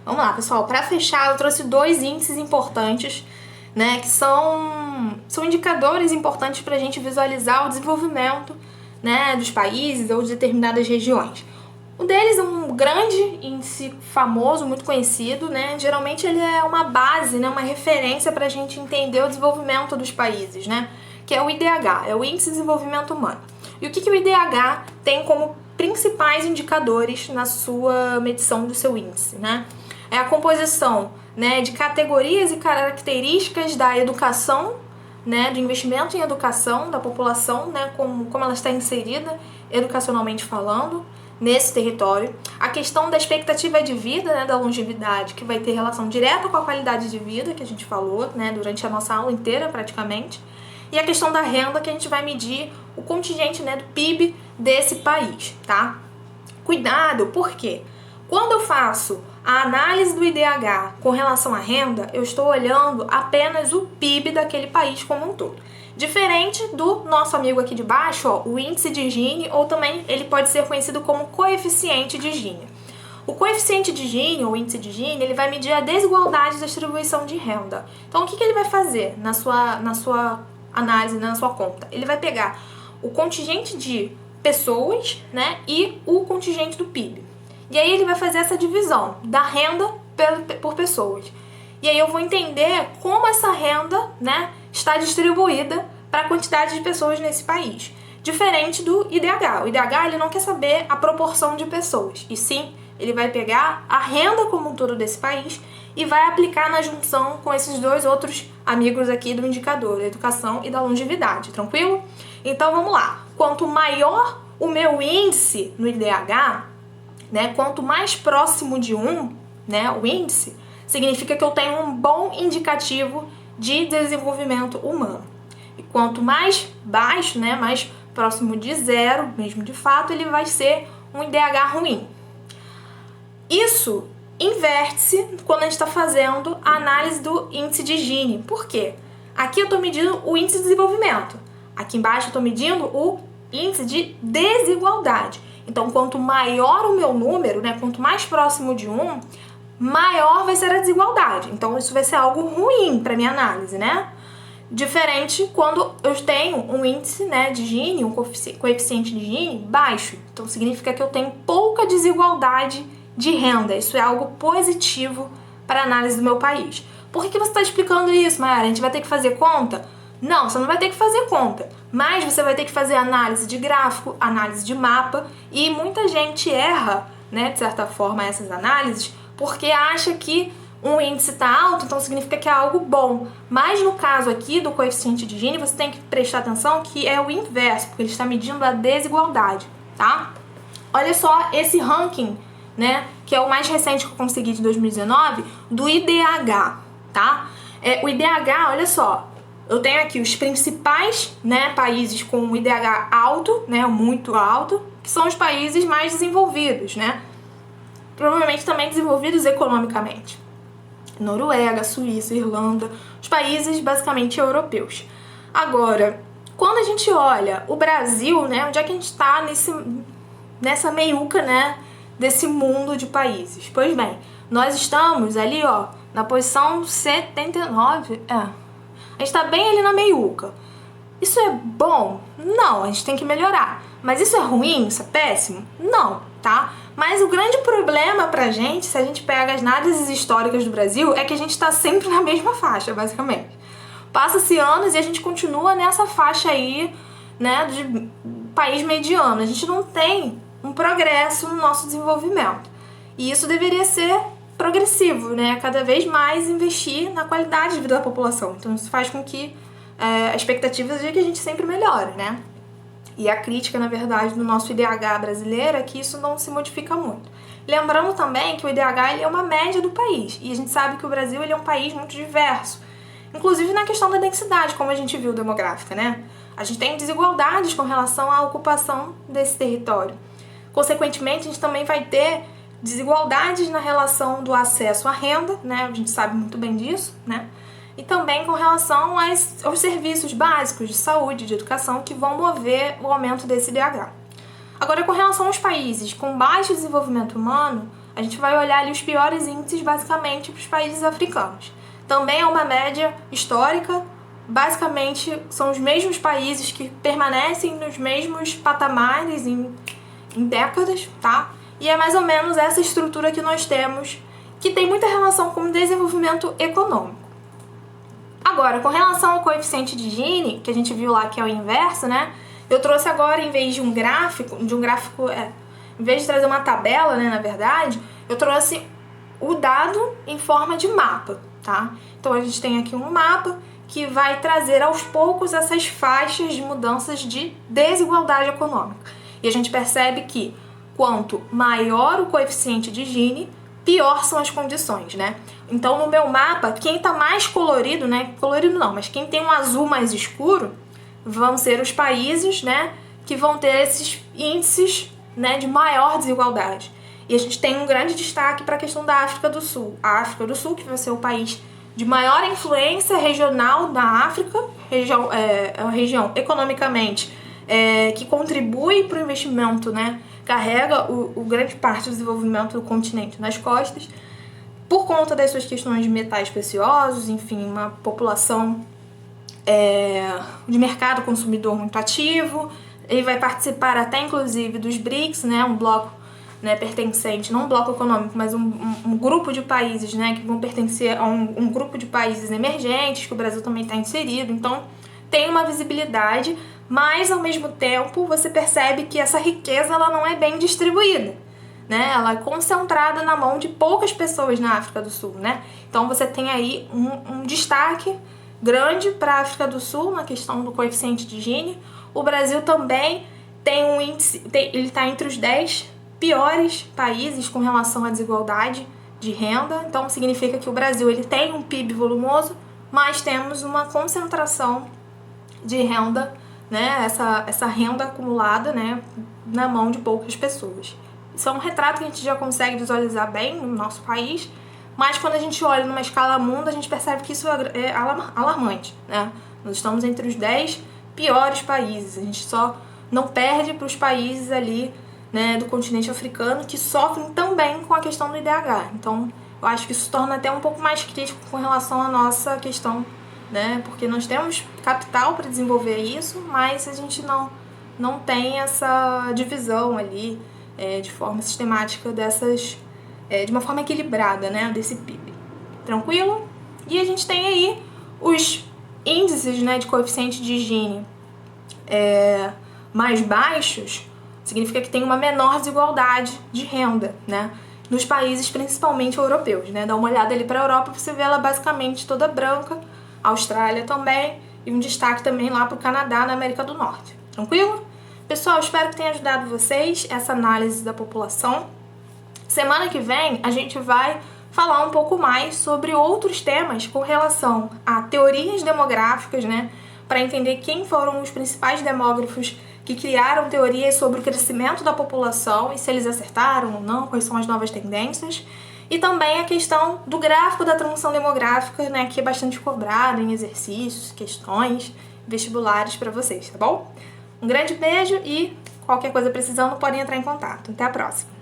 Vamos lá, pessoal. Para fechar, eu trouxe 2 índices importantes, né, que são indicadores importantes para a gente visualizar o desenvolvimento, né, dos países ou de determinadas regiões. Um deles é um grande índice famoso, muito conhecido, né? Geralmente ele é uma base, né, uma referência para a gente entender o desenvolvimento dos países, né? Que é o IDH, é o Índice de Desenvolvimento Humano. E o que o IDH tem como principais indicadores na sua medição do seu índice, né? É a composição, né, de categorias e características da educação, né, do investimento em educação da população, né, como ela está inserida educacionalmente falando nesse território, a questão da expectativa de vida, né, da longevidade, que vai ter relação direta com a qualidade de vida que a gente falou, né, durante a nossa aula inteira praticamente, e a questão da renda, que a gente vai medir o contingente, né, do PIB desse país, tá? Cuidado, por quê? Quando eu faço a análise do IDH com relação à renda, eu estou olhando apenas o PIB daquele país como um todo. Diferente do nosso amigo aqui de baixo, ó, o índice de Gini, ou também ele pode ser conhecido como coeficiente de Gini. O coeficiente de Gini, ou índice de Gini, ele vai medir a desigualdade da distribuição de renda. Então, o que ele vai fazer na sua análise, na sua conta? Ele vai pegar o contingente de pessoas, né, e o contingente do PIB. E aí ele vai fazer essa divisão da renda por pessoas. E aí eu vou entender como essa renda, né, está distribuída para a quantidade de pessoas nesse país. Diferente do IDH. O IDH ele não quer saber a proporção de pessoas, e sim, ele vai pegar a renda como um todo desse país e vai aplicar na junção com esses 2 outros amigos aqui do indicador, da educação e da longevidade, tranquilo? Então vamos lá. Quanto maior o meu índice no IDH, né, quanto mais próximo de 1, né, o índice, significa que eu tenho um bom indicativo de desenvolvimento humano. E quanto mais baixo, né, mais próximo de 0, mesmo de fato, ele vai ser um IDH ruim. Isso inverte-se quando a gente está fazendo a análise do índice de Gini. Por quê? Aqui eu estou medindo o índice de desenvolvimento. Aqui embaixo eu estou medindo o índice de desigualdade. Então, quanto maior o meu número, né, quanto mais próximo de 1, maior vai ser a desigualdade. Então, isso vai ser algo ruim para minha análise, né? Diferente quando eu tenho um índice, né, de Gini, um coeficiente de Gini baixo. Então, significa que eu tenho pouca desigualdade de renda. Isso é algo positivo para a análise do meu país. Por que você está explicando isso, Mayara? A gente vai ter que fazer conta? Não, você não vai ter que fazer conta, mas você vai ter que fazer análise de gráfico, análise de mapa, e muita gente erra, né, de certa forma, essas análises, porque acha que um índice está alto, então significa que é algo bom. Mas no caso aqui do coeficiente de Gini, você tem que prestar atenção que é o inverso, porque ele está medindo a desigualdade, tá? Olha só esse ranking, né, que é o mais recente que eu consegui de 2019, do IDH, tá? O IDH, olha só, eu tenho aqui os principais, né, países com um IDH alto, né, muito alto, que são os países mais desenvolvidos, né? Provavelmente também desenvolvidos economicamente. Noruega, Suíça, Irlanda, os países basicamente europeus. Agora, quando a gente olha o Brasil, né, onde é que a gente está nessa meiuca, né, desse mundo de países? Pois bem, nós estamos ali, ó, na posição 79, a gente tá bem ali na meiuca. Isso é bom? Não, a gente tem que melhorar. Mas isso é ruim? Isso é péssimo? Não, tá? Mas o grande problema pra gente, se a gente pega as análises históricas do Brasil, é que a gente tá sempre na mesma faixa, basicamente. Passa-se anos e a gente continua nessa faixa aí, né, de país mediano. A gente não tem um progresso no nosso desenvolvimento. E isso deveria ser progressivo, né? Cada vez mais investir na qualidade de vida da população. Então isso faz com que a expectativa seja que a gente sempre melhore, né? E a crítica, na verdade, do nosso IDH brasileiro é que isso não se modifica muito. Lembrando também que o IDH ele é uma média do país. E a gente sabe que o Brasil ele é um país muito diverso. Inclusive na questão da densidade, como a gente viu demográfica, né? A gente tem desigualdades com relação à ocupação desse território. Consequentemente, a gente também vai ter desigualdades na relação do acesso à renda, né? A gente sabe muito bem disso, né? E também com relação aos serviços básicos de saúde, de educação, que vão mover o aumento desse IDH. Agora, com relação aos países com baixo desenvolvimento humano, a gente vai olhar ali os piores índices basicamente para os países africanos. Também é uma média histórica, basicamente são os mesmos países que permanecem nos mesmos patamares em décadas, tá? E é mais ou menos essa estrutura que nós temos, que tem muita relação com o desenvolvimento econômico. Agora, com relação ao coeficiente de Gini, que a gente viu lá que é o inverso, né? Eu trouxe agora, em vez de um gráfico, em vez de trazer uma tabela, né, na verdade, eu trouxe o dado em forma de mapa, tá? Então a gente tem aqui um mapa que vai trazer aos poucos essas faixas de mudanças de desigualdade econômica. E a gente percebe que quanto maior o coeficiente de Gini, pior são as condições, né? Então no meu mapa, quem tá mais colorido, né? Colorido não, mas quem tem um azul mais escuro vão ser os países, né, que vão ter esses índices, né, de maior desigualdade. E a gente tem um grande destaque para a questão da África do Sul. A África do Sul, que vai ser o país de maior influência regional da África, é uma região economicamente que contribui para o investimento, né, carrega o grande parte do desenvolvimento do continente nas costas, por conta das suas questões de metais preciosos, enfim, uma população de mercado consumidor muito ativo. Ele vai participar até inclusive dos BRICS, né, um bloco, né, pertencente, não um bloco econômico, mas um grupo de países, né, que vão pertencer a um grupo de países emergentes, que o Brasil também está inserido. Então tem uma visibilidade, mas ao mesmo tempo você percebe que essa riqueza ela não é bem distribuída, né? Ela é concentrada na mão de poucas pessoas na África do Sul, né? Então você tem aí um destaque grande para a África do Sul na questão do coeficiente de Gini. O Brasil também tem um índice, ele está entre os 10 piores países com relação à desigualdade de renda. Então significa que o Brasil ele tem um PIB volumoso, mas temos uma concentração de renda, né, essa renda acumulada, né, na mão de poucas pessoas. Isso é um retrato que a gente já consegue visualizar bem no nosso país, mas quando a gente olha numa escala mundo, a gente percebe que isso é alarmante, né? Nós estamos entre os 10 piores países. A gente só não perde para os países ali, né, do continente africano, que sofrem também com a questão do IDH. Então, eu acho que isso torna até um pouco mais crítico com relação à nossa questão, né? Porque nós temos capital para desenvolver isso, mas a gente não tem essa divisão ali de forma sistemática de uma forma equilibrada, né, desse PIB. Tranquilo? E a gente tem aí os índices, né, de coeficiente de Gini mais baixos, significa que tem uma menor desigualdade de renda, né, nos países principalmente europeus, né? Dá uma olhada ali para a Europa, você vê ela basicamente toda branca, a Austrália também, e um destaque também lá para o Canadá, na América do Norte. Tranquilo? Pessoal, espero que tenha ajudado vocês essa análise da população. Semana que vem a gente vai falar um pouco mais sobre outros temas com relação a teorias demográficas, né? Para entender quem foram os principais demógrafos que criaram teorias sobre o crescimento da população e se eles acertaram ou não, quais são as novas tendências. E também a questão do gráfico da transição demográfica, né? Que é bastante cobrado em exercícios, questões, vestibulares para vocês, tá bom? Um grande beijo e qualquer coisa precisando podem entrar em contato. Até a próxima!